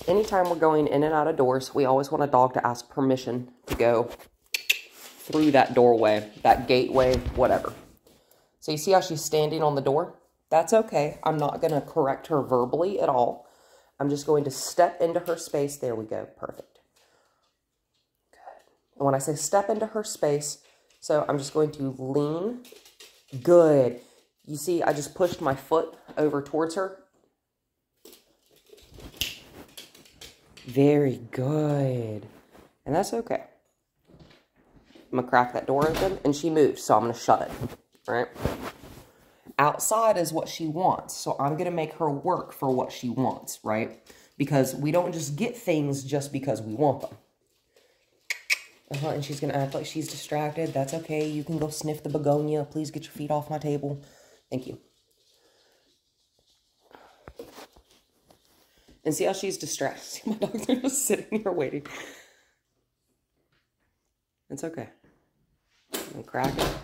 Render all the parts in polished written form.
anytime we're going in and out of doors, we always want a dog to ask permission to go through that doorway, that gateway, whatever. So you see how she's standing on the door? That's okay. I'm not going to correct her verbally at all. I'm just going to step into her space. There we go. Perfect. Good. And when I say step into her space, so I'm just going to lean. Good. You see, I just pushed my foot over towards her. Very good. And that's okay. I'm going to crack that door open, and she moves, so I'm going to shut it. All right? Outside is what she wants, so I'm going to make her work for what she wants, right? Because we don't just get things just because we want them. And she's going to act like she's distracted. That's okay. You can go sniff the begonia. Please get your feet off my table. Thank you. And see how she's distracted? See, my dogs are just sitting here waiting. It's okay. I'm going to crack it.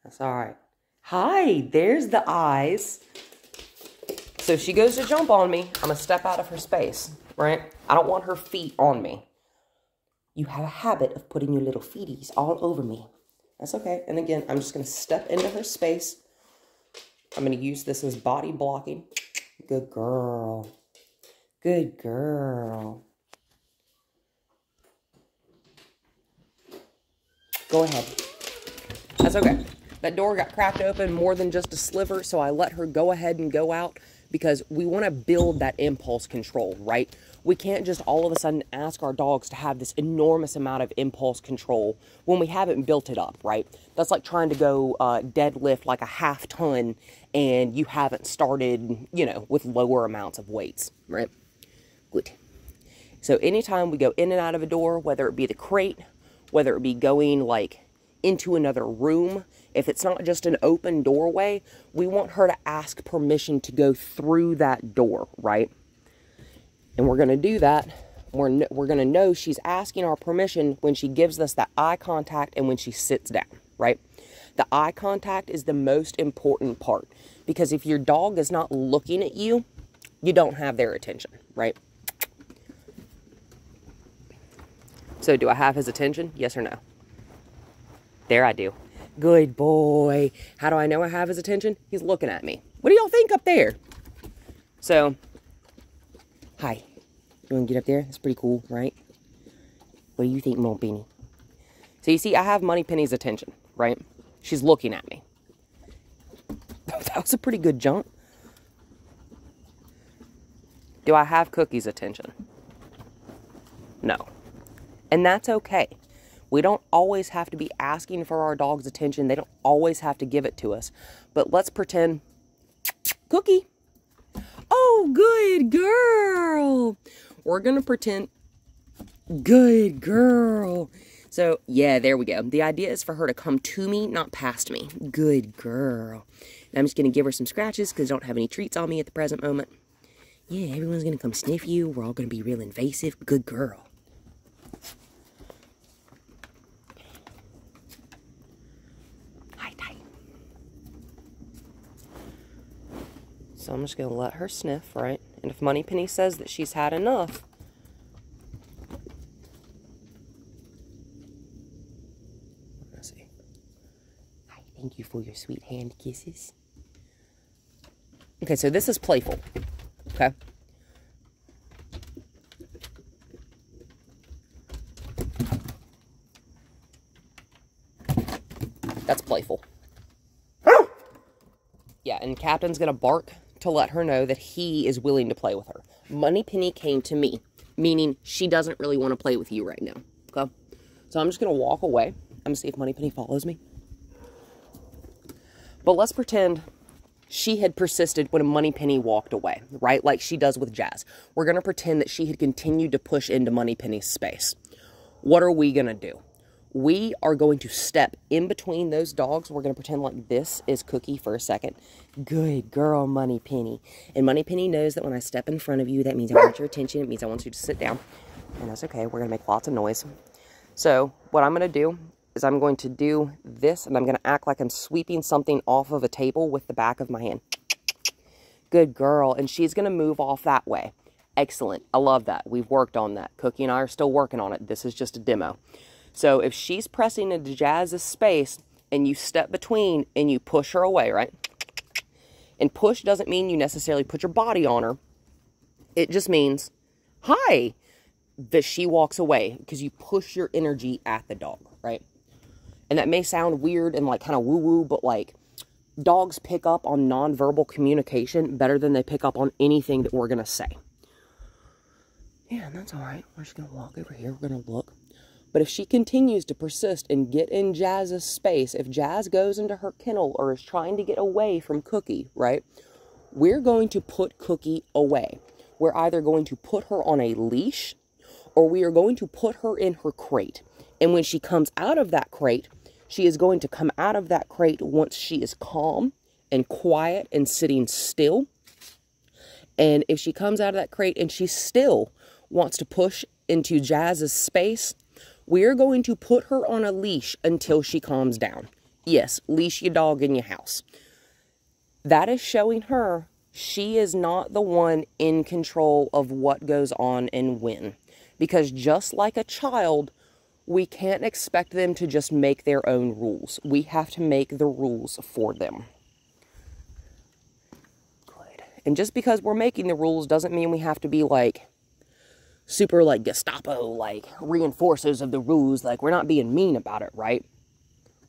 That's all right. Hi, there's the eyes. So she goes to jump on me. I'm going to step out of her space, right? I don't want her feet on me. You have a habit of putting your little feeties all over me. That's okay. And again, I'm just going to step into her space. I'm going to use this as body blocking. Good girl. Good girl. Go ahead. That's okay. That door got cracked open more than just a sliver, so I let her go ahead and go out because we want to build that impulse control, right? We can't just all of a sudden ask our dogs to have this enormous amount of impulse control when we haven't built it up, right? That's like trying to go deadlift like a half ton and you haven't started, you know, with lower amounts of weights, right? Good. So anytime we go in and out of a door, whether it be the crate, whether it be going like into another room, if it's not just an open doorway, we want her to ask permission to go through that door, right? And we're going to do that. We're going to know she's asking our permission when she gives us that eye contact and when she sits down, right? The eye contact is the most important part because if your dog is not looking at you, you don't have their attention, right? So do I have his attention? Yes or no? There I do. Good boy. How do I know I have his attention? He's looking at me. What do y'all think up there? So, hi. You want to get up there? That's pretty cool, right? What do you think, Mo Penny? So you see, I have Money Penny's attention, right? She's looking at me. That was a pretty good jump. Do I have Cookie's attention? No. And that's okay. We don't always have to be asking for our dog's attention. They don't always have to give it to us. But let's pretend, Cookie. Oh, good girl. We're going to pretend, good girl. So, yeah, there we go. The idea is for her to come to me, not past me. Good girl. And I'm just going to give her some scratches because I don't have any treats on me at the present moment. Yeah, everyone's going to come sniff you. We're all going to be real invasive. Good girl. So I'm just going to let her sniff, right? And if Money Penny says that she's had enough, let's see. Hi, thank you for your sweet hand kisses. Okay, so this is playful, okay? That's playful. Yeah, and Captain's going to bark to let her know that he is willing to play with her. Money Penny came to me, meaning she doesn't really want to play with you right now, okay? So I'm just going to walk away. I'm going to see if Money Penny follows me. But let's pretend she had persisted when Money Penny walked away, right? Like she does with Jazz. We're going to pretend that she had continued to push into Money Penny's space. What are we going to do? We are going to step in between those dogs. We're going to pretend like this is Cookie for a second. Good girl, Money Penny. And Money Penny knows that when I step in front of you, that means I want your attention. It means I want you to sit down. And that's okay. We're going to make lots of noise. So what I'm going to do is I'm going to do this, and I'm going to act like I'm sweeping something off of a table with the back of my hand. Good girl. And she's going to move off that way. Excellent. I love that. We've worked on that. Cookie and I are still working on it. This is just a demo. So if she's pressing into Jazz's space and you step between and you push her away, right? And push doesn't mean you necessarily put your body on her. It just means, hi, that she walks away because you push your energy at the dog, right? And that may sound weird and like kind of woo-woo, but like dogs pick up on nonverbal communication better than they pick up on anything that we're going to say. Yeah, and that's all right. We're just going to walk over here. We're going to look. But if she continues to persist and get in Jazz's space, if Jazz goes into her kennel or is trying to get away from Cookie, right, we're going to put Cookie away. We're either going to put her on a leash or we are going to put her in her crate. And when she comes out of that crate, she is going to come out of that crate once she is calm and quiet and sitting still. And if she comes out of that crate and she still wants to push into Jazz's space, we're going to put her on a leash until she calms down. Yes, leash your dog in your house. That is showing her she is not the one in control of what goes on and when. Because just like a child, we can't expect them to just make their own rules. We have to make the rules for them. Good. And just because we're making the rules doesn't mean we have to be like super like Gestapo, like reinforcers of the rules. Like we're not being mean about it, right?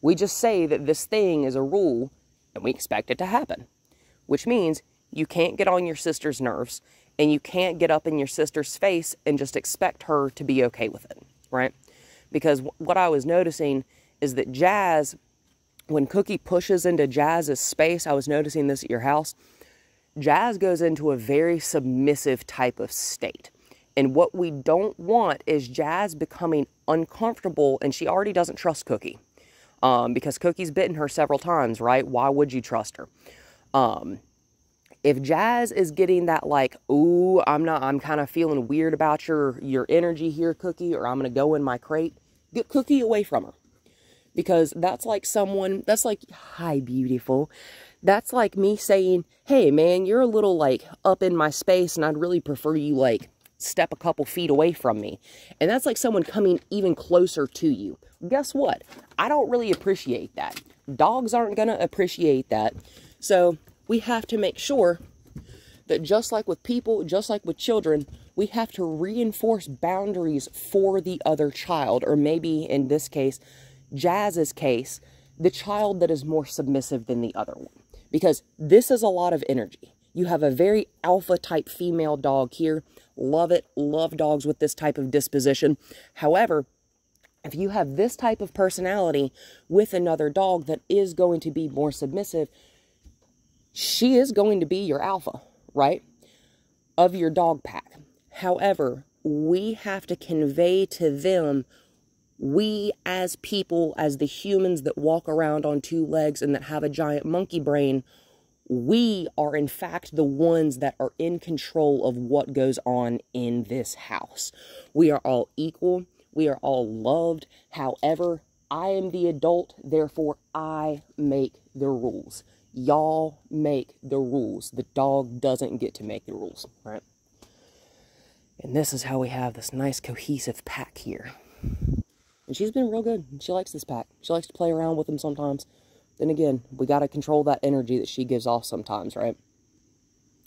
We just say that this thing is a rule and we expect it to happen. Which means you can't get on your sister's nerves and you can't get up in your sister's face and just expect her to be okay with it, right? Because what I was noticing is that Jazz, when Cookie pushes into Jazz's space, I was noticing this at your house, Jazz goes into a very submissive type of state. And what we don't want is Jazz becoming uncomfortable, and she already doesn't trust Cookie. Because Cookie's bitten her several times, right? Why would you trust her? If Jazz is getting that like, ooh, I'm kind of feeling weird about your energy here, Cookie, or I'm going to go in my crate, get Cookie away from her. Because that's like that's like, hi, beautiful. That's like me saying, hey, man, you're a little like up in my space and I'd really prefer you like step a couple feet away from me. And that's like someone coming even closer to you. Guess what? I don't really appreciate that. Dogs aren't going to appreciate that. So we have to make sure that just like with people, just like with children, we have to reinforce boundaries for the other child, or maybe in this case, Jazz's case, the child that is more submissive than the other one. Because this is a lot of energy. You have a very alpha type female dog here. Love it. Love dogs with this type of disposition. However, if you have this type of personality with another dog that is going to be more submissive, she is going to be your alpha, right? Of your dog pack. However, we have to convey to them, we as people, as the humans that walk around on two legs and that have a giant monkey brain, we are in fact the ones that are in control of what goes on in this house. We are all equal. We are all loved. However, I am the adult, therefore I make the rules. Y'all make the rules. The dog doesn't get to make the rules, right? And this is how we have this nice cohesive pack here. And she's been real good. She likes this pack. She likes to play around with them sometimes. Then again, we got to control that energy that she gives off sometimes, right?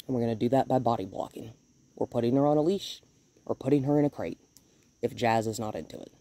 And we're going to do that by body blocking. Or putting her on a leash, or putting her in a crate, if Jazz is not into it.